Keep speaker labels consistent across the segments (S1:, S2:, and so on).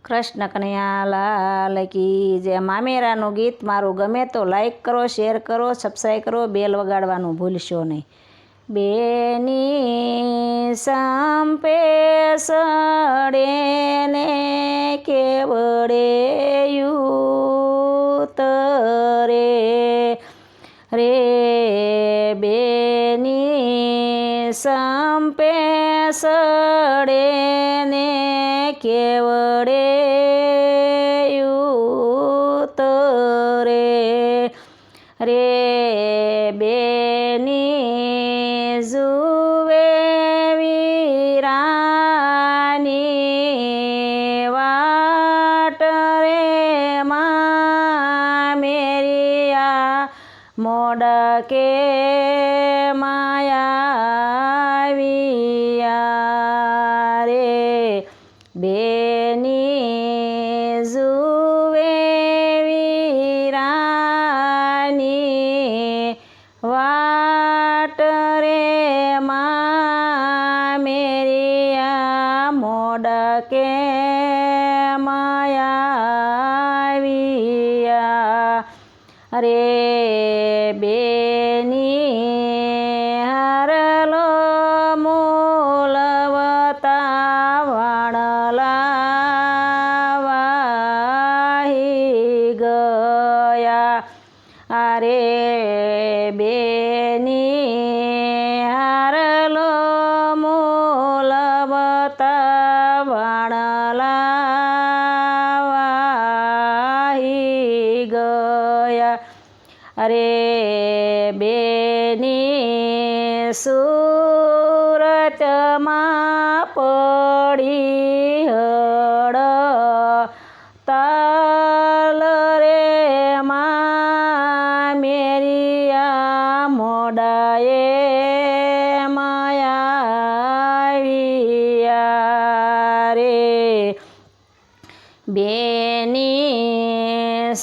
S1: કૃષ્ણ કનૈયા લાલ કી જય। મામેરાનું ગીત મારું ગમે તો લાઈક કરો, શેર કરો, સબસ્ક્રાઈબ કરો, બેલ વગાડવાનું ભૂલશો નહીં। બેની સંપે સડે ને કેવડે ઉતરે રે, બેની સંપે સડે ને કેવડે ઉતરે રે, બેની જુએ વીરાની વાટ રે, મામેરિયા મોડકે માયાવિયા રે, બેની જુએ વીરાની વાટ રે, મામેરિયા મોડકે માયાવિયા રે, બેની હરલો મૂલવતા વાણલા વાહી ગયા અરે, બેની હરલો મૂલવતા વાણલા વાહી ગયા અરે, બેની સુરતમાં પડી હડતાલ રે, મામેરિયા મોડાએ માયાવિયા રે, બેની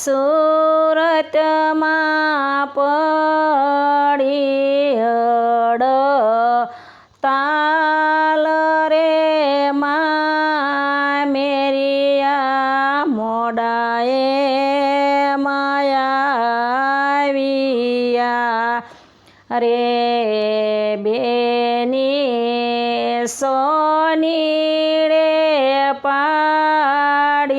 S1: સુરતમાં પડી હડતાલ રે, મામેરિયા મોડાએ માયાવિયા રે, બેની સોનીડે પાડી